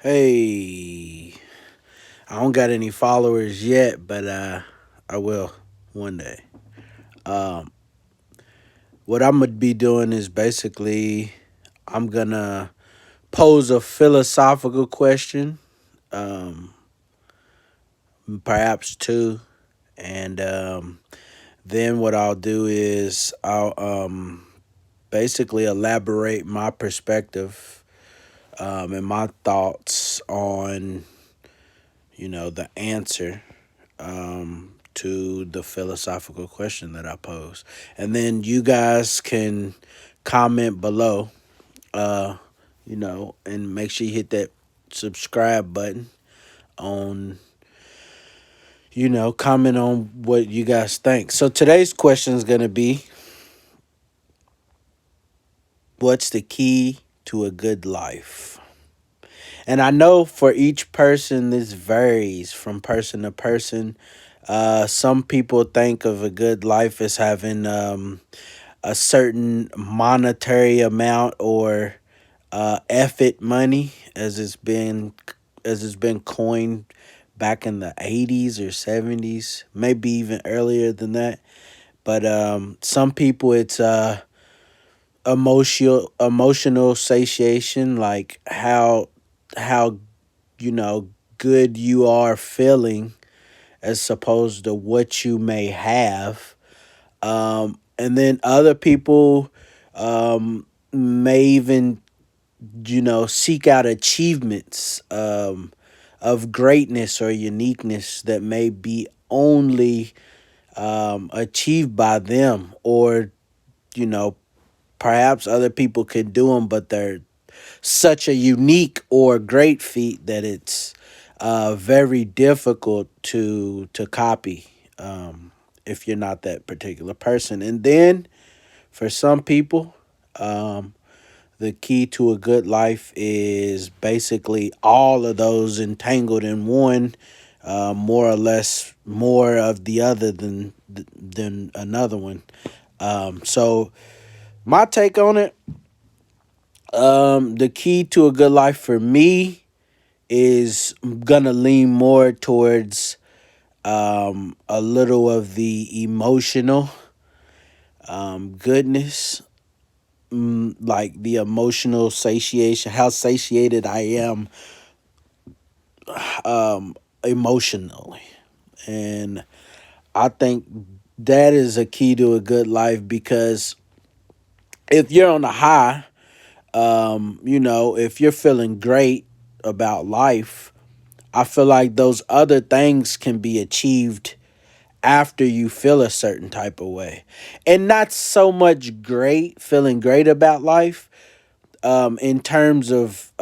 Hey, I don't got any followers yet, but I will one day. Um, what I'm gonna be doing is basically I'm gonna pose a philosophical question, um, perhaps two, and then what I'll do is I'll basically elaborate my perspective and my thoughts on the answer to the philosophical question that I pose. And then you guys can comment below, uh, and make sure you hit that subscribe button on, comment on what you guys think. So today's question is going to be, what's the key to a good life? And I know for each person, this varies from person to person. Some people think of a good life as having a certain monetary amount or effort money, as it's been coined back in the 80s or 70s, maybe even earlier than that. But some people, it's emotional satiation, like how you know good you are feeling as opposed to what you may have. And then other people may even seek out achievements of greatness or uniqueness that may be only achieved by them, or you know perhaps other people can do them, but they're such a unique or great feat that it's very difficult to copy, if you're not that particular person. And then for some people, um, the key to a good life is basically all of those entangled in one, more or less more of the other than another one. So my take on it, the key to a good life for me is gonna lean more towards a little of the emotional goodness, like the emotional satiation, how satiated I am emotionally. And I think that is a key to a good life, because if you're on a high, if you're feeling great about life, I feel like those other things can be achieved after you feel a certain type of way. And not so much feeling great about life, in terms of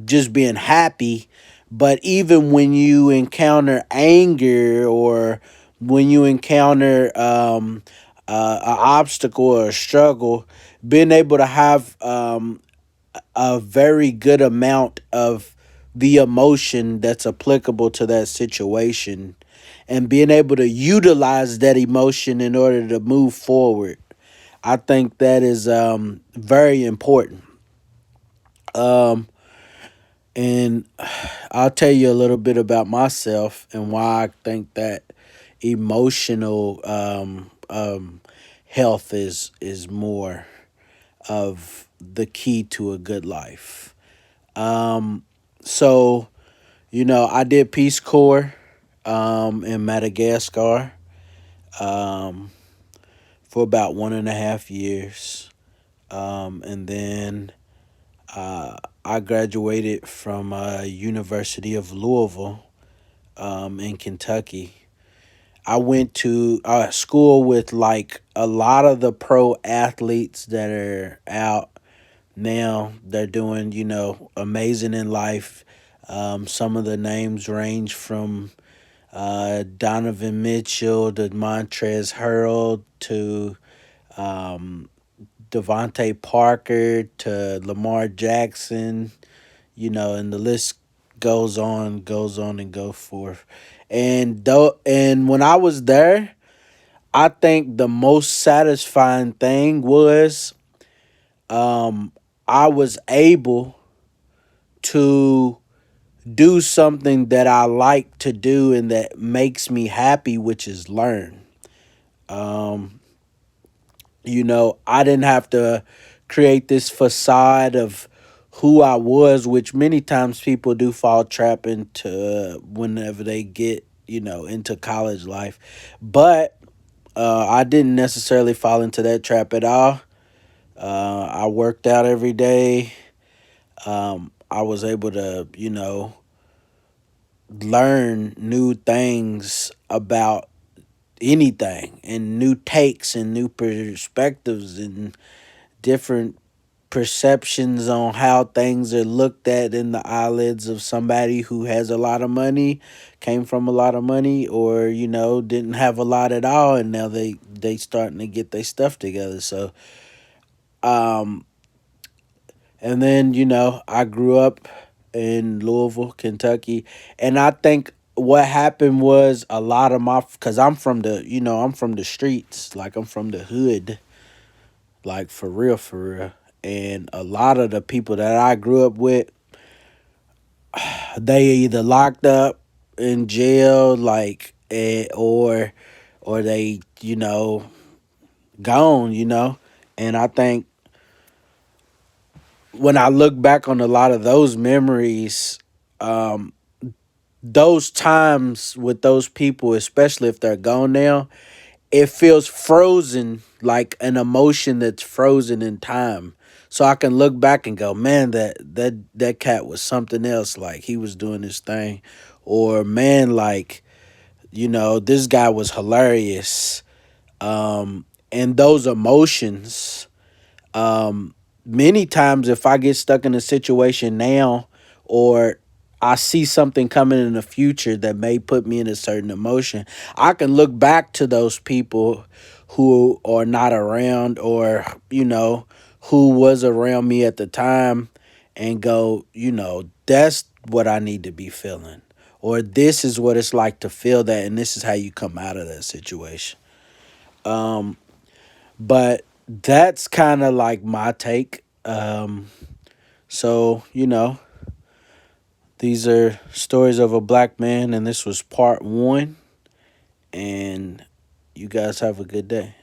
just being happy, but even when you encounter anger, or when you encounter an obstacle or a struggle, being able to have a very good amount of the emotion that's applicable to that situation, and being able to utilize that emotion in order to move forward. I think that is very important. Um, and I'll tell you a little bit about myself and why I think that emotional health is more of the key to a good life. Um, so I did Peace Corps in Madagascar um, for about 1.5 years, and then I graduated from University of Louisville in Kentucky. I went to school with like a lot of the pro athletes that are out now. They're doing, amazing in life. Some of the names range from Donovan Mitchell to Montrezl Harrell to um, Devontae Parker to Lamar Jackson, and the list goes on and go forth. And when I was there, I think the most satisfying thing was, um, I was able to do something that I like to do and that makes me happy, which is learn. Um, I didn't have to create this facade of who I was, which many times people do fall trap into whenever they get, into college life. But I didn't necessarily fall into that trap at all. I worked out every day. I was able to, learn new things about anything and new takes and new perspectives and different perceptions on how things are looked at in the eyelids of somebody who has a lot of money, came from a lot of money, or didn't have a lot at all, and now they starting to get their stuff together. So um and then I grew up in Louisville, Kentucky, and I think what happened was a lot of my, because I'm from the streets, like I'm from the hood, like for real. And a lot of the people that I grew up with, they either locked up in jail, like, or they, gone, And I think when I look back on a lot of those memories, um, those times with those people, especially if they're gone now, it feels frozen, like an emotion that's frozen in time. So I can look back and go, man, that cat was something else. Like he was doing his thing, or man, like this guy was hilarious. And those emotions, many times if I get stuck in a situation now, or I see something coming in the future that may put me in a certain emotion, I can look back to those people who are not around, or who was around me at the time, and go, that's what I need to be feeling, or this is what it's like to feel that, and this is how you come out of that situation. um but that's kind of like my take. So, these are stories of a black man, and this was part one. And you guys have a good day.